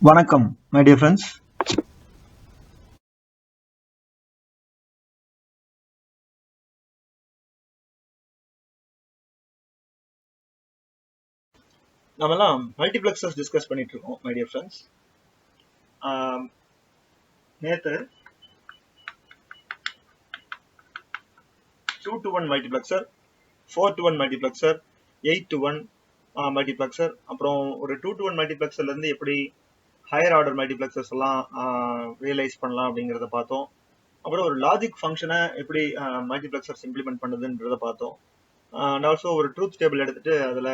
வணக்கம் my dear friends. நம்மலாம் மல்டிப்ளெக்ஸர்ஸ் discuss பண்ணிட்டு இருக்கோம் my dear friends. நேத்து 2 to 1 multiplexer, 4 to 1 multiplexer, 8 to 1 multiplexer, அப்புறம் ஒரு 2 to 1 மல்டிப்ளெக்சர்ல இருந்து எப்படி ஹையர் ஆர்டர் மல்டிப்ளெக்சர்ஸ் எல்லாம் ரியலைஸ் பண்ணலாம் அப்படிங்கிறத பார்த்தோம். அப்புறம் ஒரு லாஜிக் ஃபங்க்ஷனை எப்படி மல்டிப்ளெக்சர்ஸ் இம்ப்ளிமெண்ட் பண்ணுதுன்றத பார்த்தோம். அண்ட் ஆல்சோ ஒரு ட்ரூத் டேபிள் எடுத்துட்டு அதில்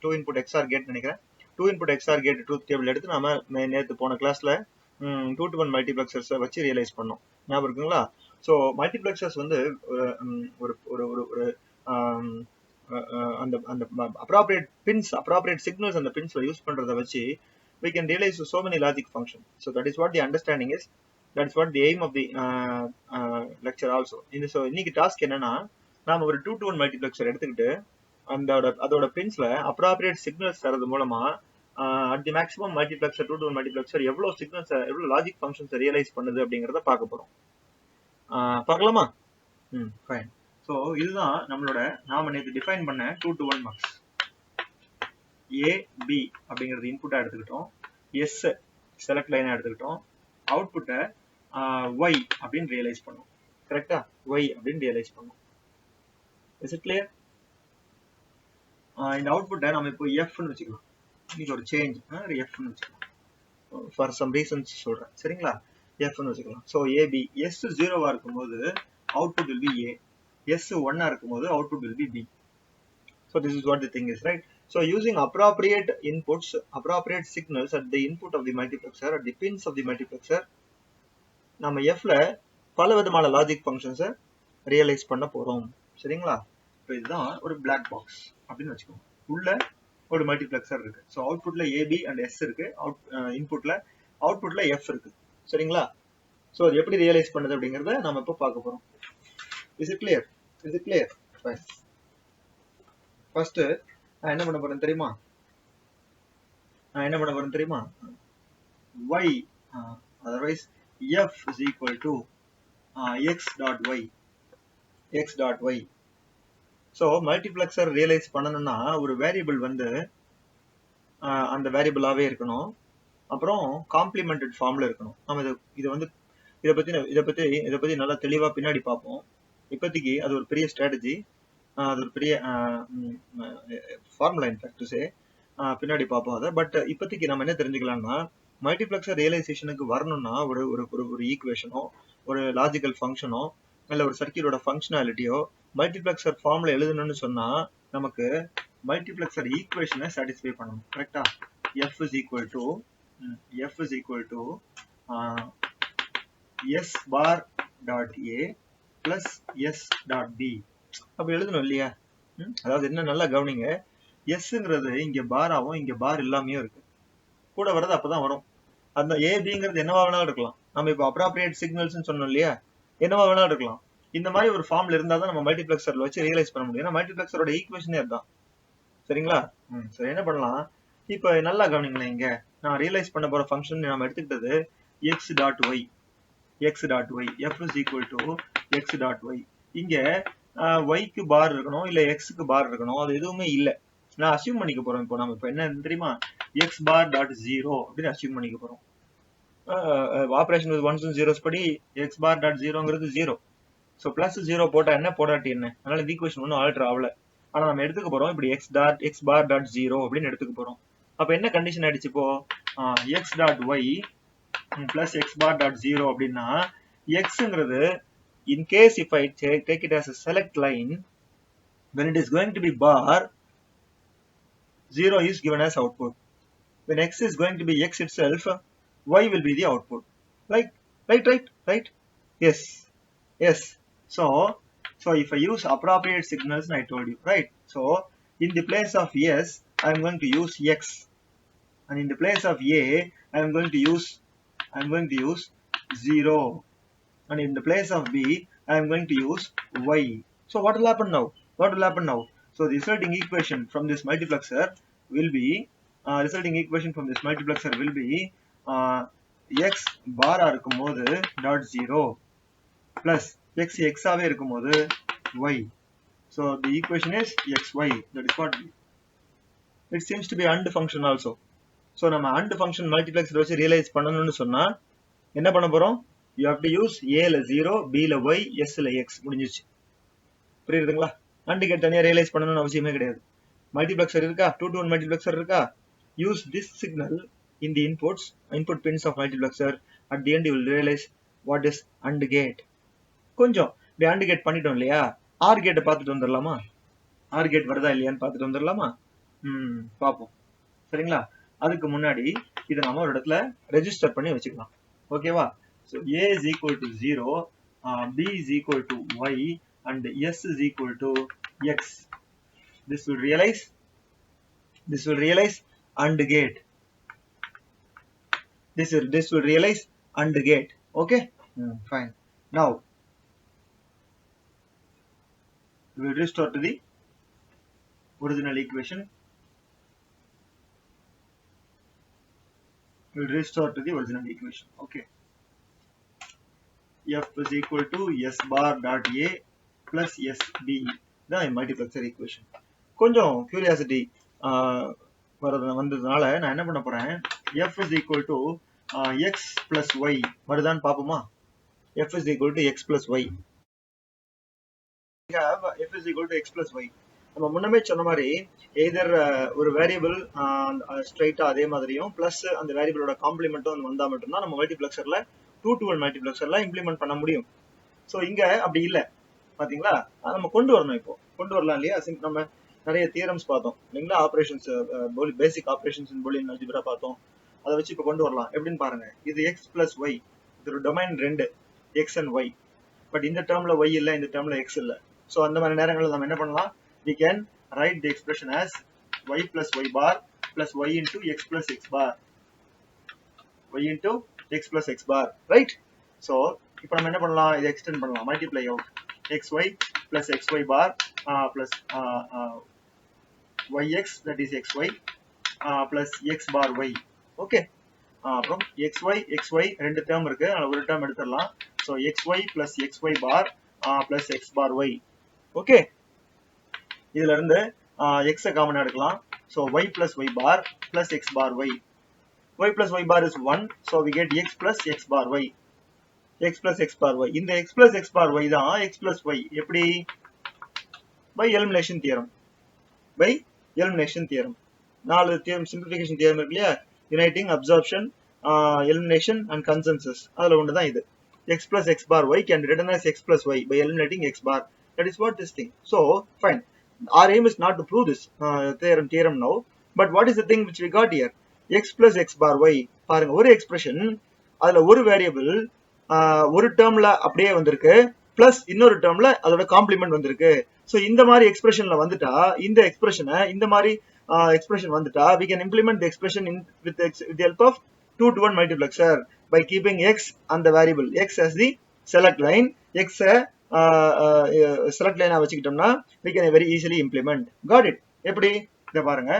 டூ இன்புட் எக்ஸ்ஆர் கேட் நினைக்கிறேன், two input XOR gate truth table எடுத்து நாம நேற்று போன கிளாஸ்ல 2 to 1 மல்டிப்ளெக்சர்ஸை வச்சு ரியலைஸ் பண்ணோம். ஞாபகம் இருக்குங்களா? ஸோ மல்டிப்ளெக்சர்ஸ் வந்து ஒரு ஒரு ஒரு ஒரு அந்த அந்த அப்ராப்ரியேட் பின்ஸ், அப்ராப்ரியேட் சிக்னல்ஸ் அந்த பின்ஸ்ல யூஸ் பண்றதை வச்சு we can realize so many logic functions. So that is what the understanding is. That is what the aim of the lecture also. So இன்னைக்கு டாஸ்க் என்னன்னா, நாம ஒரு 2 to 1 மல்டிப்ளெக்சர் எடுத்துக்கிட்டு அதோட பின்ஸ்ல appropriate signals தரது மூலமா at the maximum multiplexer 2 to 1 multiplexer எவ்வளவு signals, எவ்வளவு லாஜிக் ஃபங்க்ஷன்ஸ் ரியலைஸ் பண்ணுது அப்படிங்கறத பார்க்க போறோம். பார்க்கலாமா? ஃபைன். ஸோ இதுதான் நம்மளோட நாம நேற்று டிஃபைன் பண்ண 2 to 1 மார்க்ஸ். ஏ பி அப்படிங்கிறது இன்புட்டா எடுத்துக்கிட்டோம், எஸ் செலக்ட் லைனா எடுத்துக்கிட்டோம், அவுட்புட்டை ஒய் அப்படின்னு ரியலைஸ் பண்ணோம். கரெக்டா? ஒய் அப்படின்னு ரியலைஸ் பண்ணோம். Is it clear? இந்த அவுட்புட்டை நம்ம இப்போ எஃப்னு வச்சுக்கலாம். இது ஒரு சேஞ்ச், எஃப்னு வச்சுக்கலாம். ஃபார் சம் ரீசன்ஸ் சொல்றேன், சரிங்களா? எஃப்னு வச்சுக்கலாம். ஸோ ஏபி, எஸ் 0வா இருக்கும்போது output will be A, S 1ஆ இருக்கும்போது output will be B. So this is what the thing is, right? So using appropriate inputs, appropriate signals at the input of the multiplexer, at the pins of the multiplexer, நம்ம Fல பல விதமான logic ஃபங்க்ஷன்ஸை realise பண்ண போறோம். சரிங்களா? இப்போ இதுதான் ஒரு black box அப்படின்னு வச்சுக்கோங்க. உள்ள ஒரு மல்டிப்ளெக்சர் இருக்கு. ஸோ அவுட்புட்ல ஏபி அண்ட் எஸ் இருக்கு, அவுட்புட்ல எஃப் இருக்கு. சரிங்களா? ஸோ அது எப்படி ரியலைஸ் பண்ணுது அப்படிங்கிறத நம்ம இப்போ பார்க்க போறோம். Is it clear? Is it clear? Fine. First நான் என்ன பண்ண போறேன் தெரியுமா? y otherwise f is equal to x dot y. So multiplexer realise பண்ணணும்னா ஒரு வேரியபிள் வந்து அந்த வேரியபிளாவே இருக்கணும், அப்புறம் காம்ப்ளிமெண்டட் ஃபார்ம்ல இருக்கணும். நம்ம இதை பத்தி நல்லா தெளிவா பின்னாடி பார்ப்போம். இப்போதைக்கு அது ஒரு பெரிய ஸ்ட்ராட்டஜி, அது ஒரு பெரிய ஃபார்முலா இன்ஃபேக்ட் சே, பின்னாடி பார்ப்போம் அதை. பட் இப்போதைக்கு நம்ம என்ன தெரிஞ்சுக்கலாம்னா, மல்டிப்ளெக்சர் ரியலைசேஷனுக்கு வரணும்னா ஒரு ஒரு ஈக்குவேஷனோ, ஒரு லாஜிக்கல் ஃபங்க்ஷனோ, இல்லை ஒரு சர்க்கியூட்டோட ஃபங்க்ஷனாலிட்டியோ மல்டிப்ளெக்சர் ஃபார்ம்ல எழுதணும்னு சொன்னா நமக்கு மல்டிப்ளெக்சர் ஈக்குவேஷனை சாட்டிஸ்ஃபை பண்ணணும். கரெக்டா? f is equal to s bar dot a plus s dot b அப்ப எழுதணும் இல்லையா? அதாவது என்ன, நல்லா கவனிங்க. எஸ்ங்கிறது இங்க பாராவும் இங்க பார் இல்லாமையும் இருக்கு, கூட வர்றது அப்பதான் வரும். அந்த ஏபிங்கிறது என்னவா வேணாலும் இருக்கலாம். நம்ம இப்போ அப்ராப்ரியேட் சிக்னல்ஸ் சொன்னோம் இல்லையா, என்னவா வேணாலும் இருக்கலாம். இந்த மாதிரி ஒரு ஃபார்ம்ல இருந்தா தான் நம்ம மல்டிப்ளெக்சர்ல வச்சு ரியலைஸ் பண்ண முடியும். ஏன்னா மல்டிப்ளெக்சரோட ஈக்குவேஷனே அதுதான். சரிங்களா? சரி, என்ன பண்ணலாம்? இப்ப நல்லா கவனிங்களேன். இங்க நான் ரியலைஸ் பண்ண போற ஃபங்க்ஷன் நம்ம எடுத்துக்கிட்டது x dot y, f is equal to x dot y. இங்க ஒய்க்கு பார் இருக்கணும், இல்ல எக்ஸுக்கு பார் இருக்கணும், அது எதுவுமே இல்லை. நான் அசியூம் பண்ணிக்க போறோம். இப்போ நம்ம இப்போ என்ன தெரியுமா, எக்ஸ் பார் டாட் ஜீரோ அப்படின்னு அசியூம் பண்ணிக்க போறோம். Operation with ones and zeros படி எக்ஸ் பார் டாட் ஜீரோங்கிறது ஜீரோ. ஸோ பிளஸ் ஜீரோ போட்டா என்ன, போடாட்டி என்ன, அதனால இந்த ஈக்குவேஷன் ஒன்றும் ஆல்டர் ஆகல. ஆனா நம்ம எடுத்துக்க போறோம் இப்படி எக்ஸ் பார் டாட் ஜீரோ அப்படின்னு எடுத்துக்க போறோம். அப்ப என்ன கண்டிஷன் ஆயிடுச்சு இப்போ, X dot Y plus X bar dot zero அப்படின்னா, எக்ஸ்ங்கிறது in case if I take it as a select line, when it is going to be bar, 0 is given as output. When x is going to be x itself, y will be the output. Right? Yes. So if I use appropriate signals, I told you, right? So in the place of s, I am going to use x, and in the place of a, I am going to use 0, and in the place of b, I am going to use y. So what will happen now? So the resulting equation from this multiplexer will be resulting equation from this multiplexer will be x bar இருக்கும்போது dot 0 plus x x ஆவே இருக்கும்போது y. So the equation is xy. That is what it seems to be AND function also. So நம்ம AND function multiplexer வச்சு realize பண்ணணும்னு சொன்னா என்ன பண்ண போறோம்? You have to use a ல 0, b ல y, s ல x முடிஞ்சிச்சு. புரியுதுங்களா? AND கேட் தனியா realize பண்ணணும்னு அவசியமே கிடையாது. Multiplexer இருக்கா? 2 to 1 multiplexer இருக்கா? Use this signal in the input pins of multiplexer. At the end you will realize what is AND gate. கொஞ்சம் இப்படி AND gate பண்ணிட்டோம் இல்லையா? OR gate பார்த்துட்டு வந்துடலாமா? OR gate வருதா இல்லையான்னு பார்த்துட்டு வந்துடலாமா? பார்ப்போம். சரிங்களா? அதுக்கு முன்னாடி இதை நாம ஒரு இடத்துல ரெஜிஸ்டர் பண்ணி வச்சுக்கலாம். ஓகேவா? So a is equal to 0, b is equal to y and s is equal to x. This will realize AND gate. This will realize AND gate. Okay? Fine. Now we will restore to the original equation. Okay. F is equal to s bar dot a plus sb. The multiplexer equation. கொஞ்சம் curiosity வந்ததுனால நான் என்ன பண்ண போறேன்? F is equal to x plus y வருதான்னு பாப்போமா? F is equal to x plus y. We have f is equal to x plus y. நம்ம முன்னமே சொன்ன மாதிரி எய்தர் ஒரு வேரியபிள் ஸ்ட்ரைட்டா அதே மாதிரியும் பிளஸ் அந்த வேரியபிளோட காம்ப்ளிமெண்ட்டும் வந்தா மட்டும்தான் நம்ம மல்டிப்ளெக்சர்ல 2 to 1 மல்டிப்ளெக்சர்ல இம்ப்ளிமெண்ட் பண்ண முடியும். ஸோ இங்க அப்படி இல்லை பாத்தீங்களா? நம்ம கொண்டு வரணும், இப்போ கொண்டு வரலாம் இல்லையா? நம்ம நிறைய தியரம்ஸ் பார்த்தோம் இல்லைங்களா? ஆப்ரேஷன்ஸ், பேசிக் ஆப்ரேஷன்ஸ் இன் பூலியன் அல்ஜிப்ரா பார்த்தோம். அதை வச்சு இப்போ கொண்டு வரலாம். எப்படின்னு பாருங்க. இது x plus y, இது domain 2 x and y. But இந்த டேர்ம்ல y இல்லை, இந்த டேர்ம்ல x இல்லை. ஸோ அந்த மாதிரி நேரங்களில் நம்ம என்ன பண்ணலாம்? We can write the expression as y plus y bar plus y into x plus x bar. Y into x plus x bar, right? So இப்போ நம்ம என்ன பண்ணலாம்? இதை எக்ஸ்டெண்ட் பண்ணலாம். Multiply out xy plus xy bar plus yx, that is xy plus x bar y. Okay. அப்புறம் xy ரெண்டு term இருக்கு, அதனால ஒரு டேர்ம் எடுத்துடலாம். So xy plus xy bar plus x bar y. Okay. இதுல இருந்து x காமன் எடுக்கலாம். So y plus y bar plus x bar y. Y plus y bar is 1, so we get x plus x bar y. X plus x bar y. இந்த x plus x bar y தான் x plus y. எப்படி? By elimination theorem. நாலு theorem, simplification theorem இருக்கு இல்லையா? Uniting, absorption, elimination and consensus. அதுல ஒன்று தான் இது. X plus x bar y can be written as x plus y by eliminating x bar. That is what this thing. So fine. Our aim is not to prove this theorem now, but what is the thing which we got here? X plus x bar y. பாருங்க, ஒரு expression, அதுல ஒரு variable ஒரு டேர்ம்ல அப்படியே வந்திருக்கு, plus இன்னொரு டேர்ம்ல அதோட complement வந்திருக்கு. சோ இந்த மாதிரி எக்ஸ்பிரஷன்ல வந்துட்டா, இந்த எக்ஸ்பிரஷனை இந்த மாதிரி எக்ஸ்பிரஷன் வந்துட்டா, we can implement the expression with the help of 2 to 1 multiplexer by keeping x and the variable x as the select line. X select line வச்சுக்கிட்டோம்னா we can very easily implement. Got it? எப்படி? இத பாருங்க.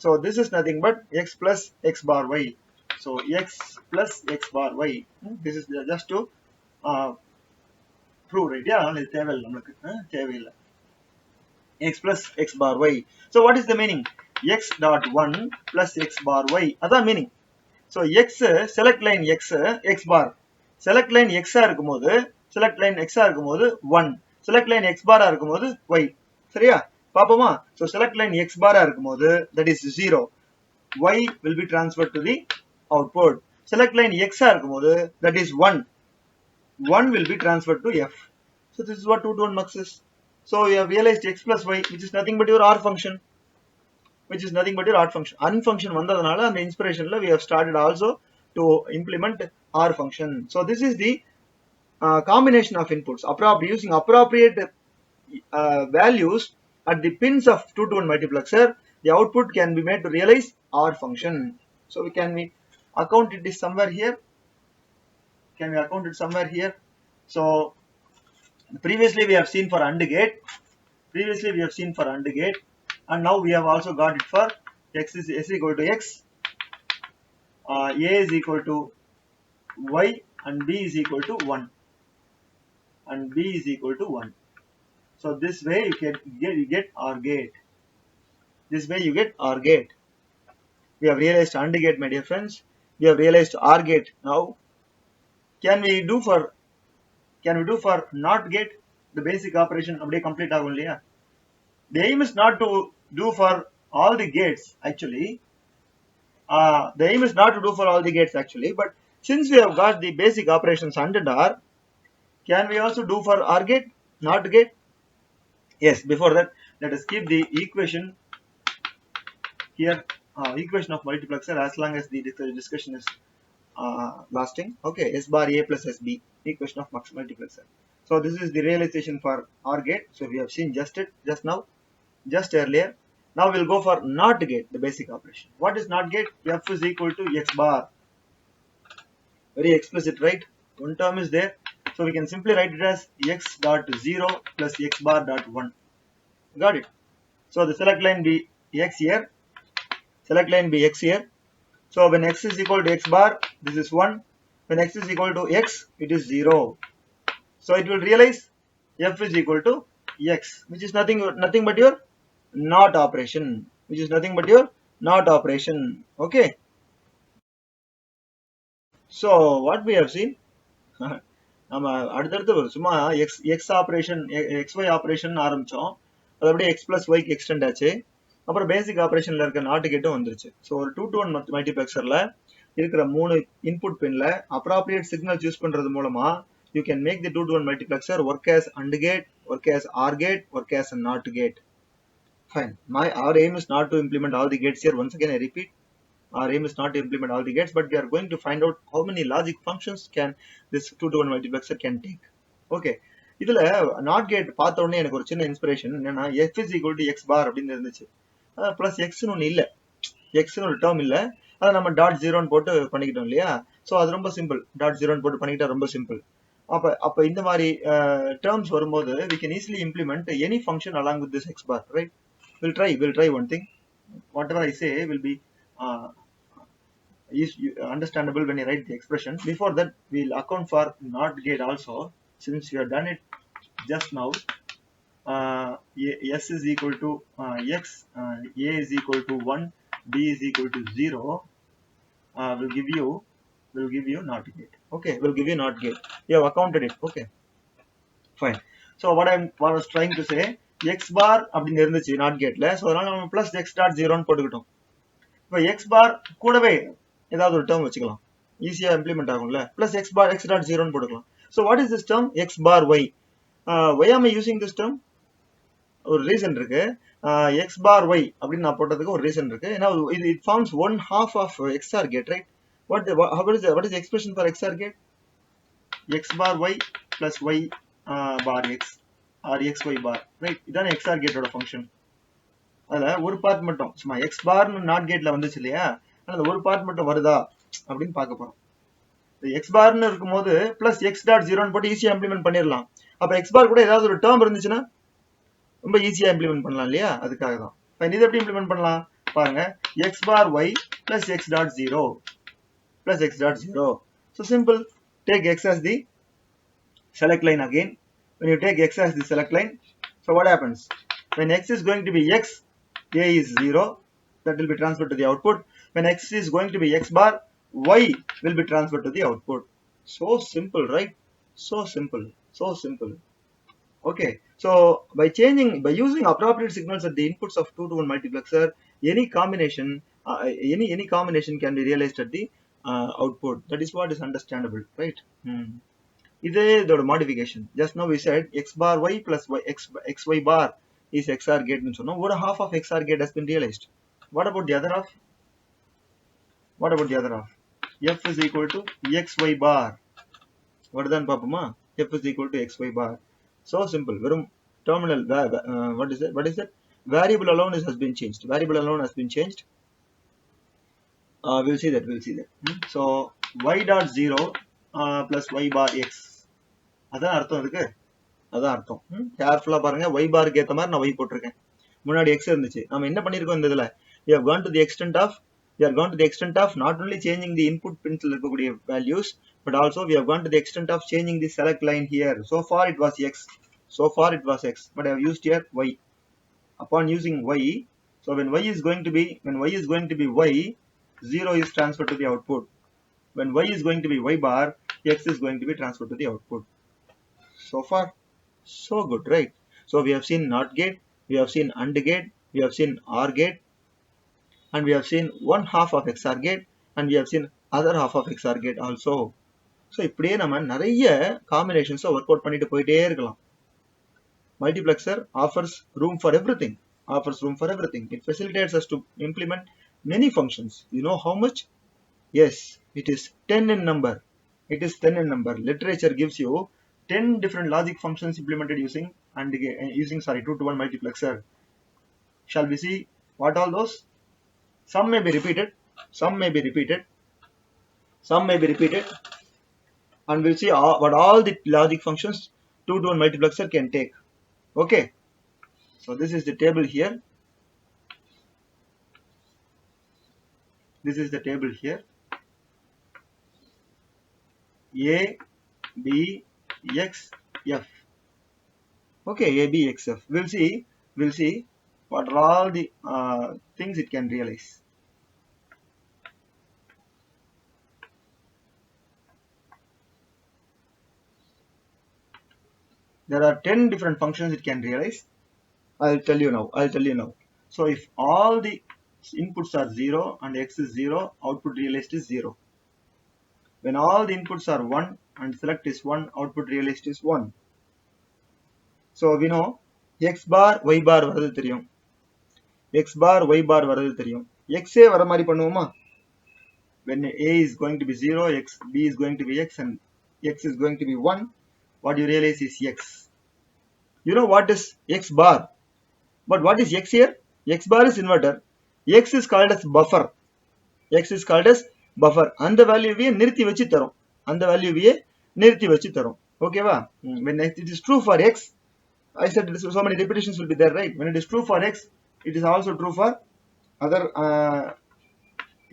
So this is nothing but x plus x bar y. So x plus x bar y. This is just to prove, right? Yeah, இது தேவையில்லை நமக்கு, தேவையில்லை. X plus x bar y. So what is the meaning? X dot 1 plus x bar y. அதான் meaning. So x select line x bar. Select line x இருக்கும்போது, select line x இருக்கும்போது 1. Select line x bar இருக்கும்போது y. சரியா? பாப்போமா? So select line x bar இருக்கும்போது, that is 0. Y will be transferred to the output. Select line x இருக்கும்போது, that is 1. 1 will be transferred to f. So this is what 2 to 1 mux is. So you have realized x plus y, which is nothing but your R function. Unfunction வந்ததனால அந்த inspirationல we have started also to implement R function. So this is the combination of inputs. Using appropriate values at the pins of 2 to 1 multiplexer, the output can be made to realize R function. So we account it is somewhere here. Can we account it somewhere here? So previously we have seen for AND gate. And now we have also got it for x is equal to x, a is equal to y, and b is equal to 1, and b is equal to 1. So this way you get OR gate. This way you get OR gate. We have realized AND gate, my dear friends. We have realized OR gate. Now, can we do for NOT gate? The basic operation அப்படியே complete ஆகும் இல்லையா? The aim is not to do for all the gates actually. The aim is not to do for all the gates actually, but since we have got the basic operations AND and OR, can we also do for OR gate, NOT gate? Yes, before that, let us keep the equation here, equation of multiplexer as long as the discussion is lasting. Okay, S bar A plus SB, equation of multiplexer. So this is the realization for OR gate. So we have seen just now, just earlier. Now we'll go for NOT gate, the basic operation. What is NOT gate? F is equal to X bar. Very explicit, right? One term is there. So we can simply write it as X dot 0 plus X bar dot 1. Got it? So the select line be X here. Select line be X here. So when X is equal to X bar, this is 1. When X is equal to X, it is 0. So it will realize F is equal to X, which is nothing but your NOT operation. Which is nothing but your NOT operation. Okay. So what we have seen, நம்ம அடுத்தடுத்து வரும் சும்மா x operation xy operation ஆரம்பிச்சோம், அது அப்படியே x plus y க்கு extend ஆச்சு. அப்புறம் பேசிக் ஆபரேஷன்ல இருக்க நாட் கேட்டும் வந்துருச்சு. ஸோ ஒரு 2-to-1 மல்டிபிளெக்சர்ல இருக்கிற 3 இன்புட் பின்ல அப்ராப்ரியேட் சிக்னல் யூஸ் பண்றது மூலமா you can make the 2-to-1 multiplexer work as AND gate, work as OR gate, work as a NOT gate. Fine. Our aim is not to implement all the gates here. Once again, I repeat, our aim is not to implement all the gates, but we are going to find out how many logic functions can this 2-to-1 multiplexer can take. Okay. இதுல NOT gate பார்த்த உடனே எனக்கு ஒரு சின்ன inspiration என்னன்னா f is equal to x bar அப்படின்னு இருந்துச்சு. Plus எக்ஸ்னு ஒன்று இல்லை, எக்ஸ்னு ஒரு டேர்ம் இல்லை, அதை நம்ம டாட் ஜீரோன்னு போட்டு பண்ணிக்கிட்டோம் இல்லையா? ஸோ அது ரொம்ப சிம்பிள். டாட் ஜீரோன்னு போட்டு பண்ணிக்கிட்டா ரொம்ப சிம்பிள். அப்போ இந்த மாதிரி டேர்ம்ஸ் வரும்போது we can easily implement any function along with this x bar, right? We'll try one thing. Whatever I say will be understandable when you write the expression. Before that, we'll account for NOT gate also, since we have done it just now. S is equal to x, a is equal to 1, b is equal to 0. Will give you NOT gate. Okay, will give you NOT gate. You have accounted it. Okay, fine. So what I was trying to say, x bar அப்படின்னு இருந்துச்சு NOT gateல, so அதனால நம்ம plus x dot 0ன்னு போட்டுக்கிட்டோம். இப்போ x bar கூடவே ஏதாவது ஒரு term வச்சுக்கலாம், ஈஸியா இம்ப்ளிமெண்ட் ஆகும்ல. plus x bar x dot 0ன்னு போட்டுக்கலாம். So what is this term x bar y? Why am I using this term? ஒரு ரீசன் இருக்கு. x bar y அப்படின்னு நான் போட்டதுக்கு ஒரு ரீசன் இருக்கு. ஏன்னா it forms one half of XOR gate, right? What is the expression for XOR gate? X bar y plus y bar x or xy bar, right? இதான XOR gate ஓட function. அதுல ஒரு பார்ட் மட்டும் சும்மா x bar NOT gateல வந்துச்சு இல்லையா, அந்த ஒரு பார்ட் மட்டும் வருதா அப்படின்னு பார்க்க போறோம். x bar ன்னு இருக்கும்போது plus x dot 0ன்னு போட்டு ஈஸியா இம்ப்ளிமெண்ட் பண்ணிடலாம். அப்ப x bar கூட ஏதாவது ஒரு டேர்ம் இருந்துச்சுன்னா ரொம்ப ஈஸியா இம்ப்ளிமெண்ட் பண்ணலாம் இல்லையா? அதுக்காக தான். இது எப்படி இம்ப்ளிமெண்ட் பண்ணலாம் பாருங்க. x bar y plus x dot 0 plus x dot 0. So simple. Take x as the select line again. When you take x as the select line, so what happens? When x is going to be x, a is 0. That will be transferred to the output. When x is going to be x bar, y will be transferred to the output. So simple, right? So simple. So simple. Okay. So by using appropriate signals at the inputs of 2-to-1 multiplexer, any combination can be realized at the output. That is what is understandable, right? This is the modification. Just now we said x bar y plus xy bar is XOR gate. So now what half of XOR gate has been realized. What about the other half? F is equal to xy bar. What is that? F is equal to xy bar. So simple. Terminal. What is it? Variable alone has been changed. We'll see that. So y dot 0 plus y bar x. அதான் அர்த்தம் இருக்கு. அதான் அர்த்தம். கேர்ஃபுல்லா பாருங்க. y bar க்கு ஏத்த மாதிரி நான் y போட்டிருக்கேன். முன்னாடி x இருந்துச்சு. நாம என்ன பண்ணிருக்கோம் இந்த இதுல? We have gone to the extent of not only changing the input pins இருக்கக்கூடிய values, but also we have gone to the extent of changing the select line here. So far it was x. But I have used here y. Upon using y, so when y is going to be y, 0 is transferred to the output. When y is going to be y bar, x is going to be transferred to the output. So far, so good, right? So we have seen NOT gate, we have seen AND gate, we have seen OR gate, and we have seen one half of XOR gate, and we have seen other half of XOR gate also. So இப்படியே நம்ம நிறைய combinations work out பண்ணிட்டு போயிட்டே இருக்கலாம். Multiplexer offers room for everything. It facilitates us to implement many functions. You know how much? Yes, it is 10 in number. Literature gives you 10 different logic functions implemented using 2-to-1 multiplexer. Shall we see what all those? Some may be repeated, and we'll see what all the logic functions 2-to-1 multiplexer can take. Okay, so this is the table here. A, B, X, F. Okay, A, B, X, F. We'll see what are all the things it can realize. There are 10 different functions it can realize. I'll tell you now. So if all the inputs are 0 and x is 0, output realized is 0. When all the inputs are 1 and select is 1, output realized is 1. So we know x bar y bar வரது தெரியும். x a வர மாதிரி பண்ணுவோமா? When a is going to be 0, b is going to be x, and x is going to be 1, what you realize is x. You know what is x bar? But what is x here? X bar is inverter. X is called as buffer. And the value we நிறுத்தி வச்சு தரும். Okay va? When it is true for x, I said so many repetitions will be there, right? When it is true for x, it is also true for other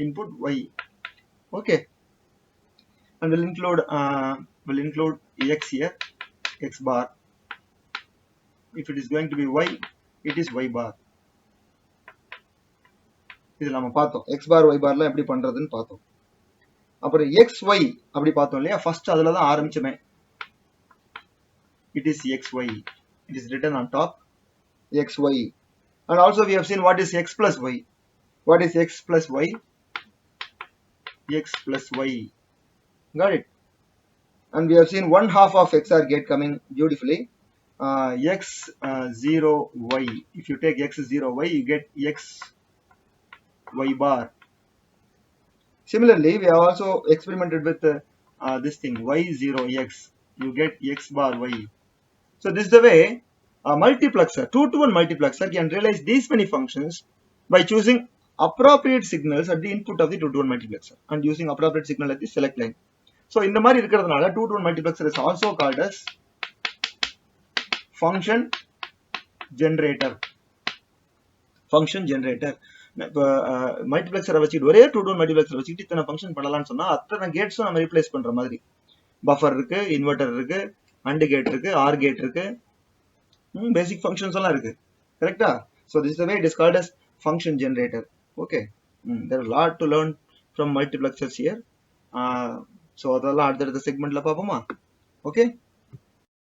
input y. Okay, and we'll include x here, x bar. If it is going to be y, it is y bar. இது நம்ம பார்த்தோம். x bar y barல எப்படி பண்றதுன்னு பார்த்தோம். அப்புறம் xy அப்படி பார்த்தோம் இல்லையா? ஃபர்ஸ்ட் அதுல தான் ஆரம்பிச்சமே. It is xy. It is written on top, xy. And also we have seen what is x plus y. X plus y. Got it? And we have seen one half of XOR gate coming beautifully. X 0 y. If you take x 0 y, you get x y bar. Similarly, we have also experimented with this thing y 0 x. You get x bar y. So this is the way a multiplexer, 2-to-1 multiplexer, can realize these many functions by choosing appropriate signals at the input of the 2-to-1 multiplexer and using appropriate signal at the select line. So இந்த மாதிரி இருக்கிறதுனால 2-to-1 multiplexer is also called as function generator. இப்போ மல்டிப்ளெக்சரை வச்சுட்டு ஒரே 2-to-1 மல்டிப்ளெக்சரை வச்சுட்டு இத்தனை function பண்ணலாம்னு சொன்னா அத்தனை கேட்ஸும் நம்ம ரீப்ளேஸ் பண்ற மாதிரி. பஃபர் இருக்கு, இன்வெர்டர் இருக்கு, AND கேட் இருக்கு, OR கேட் இருக்கு, பேசிக் ஃபங்க்ஷன்ஸ் எல்லாம் இருக்கு. கரெக்டா? So this is the way it is called as function generator. Okay, there are a lot to learn from multiplexers here. So அதெல்லாம் அடுத்த செக்மெண்ட்ல பார்ப்போமா? Okay.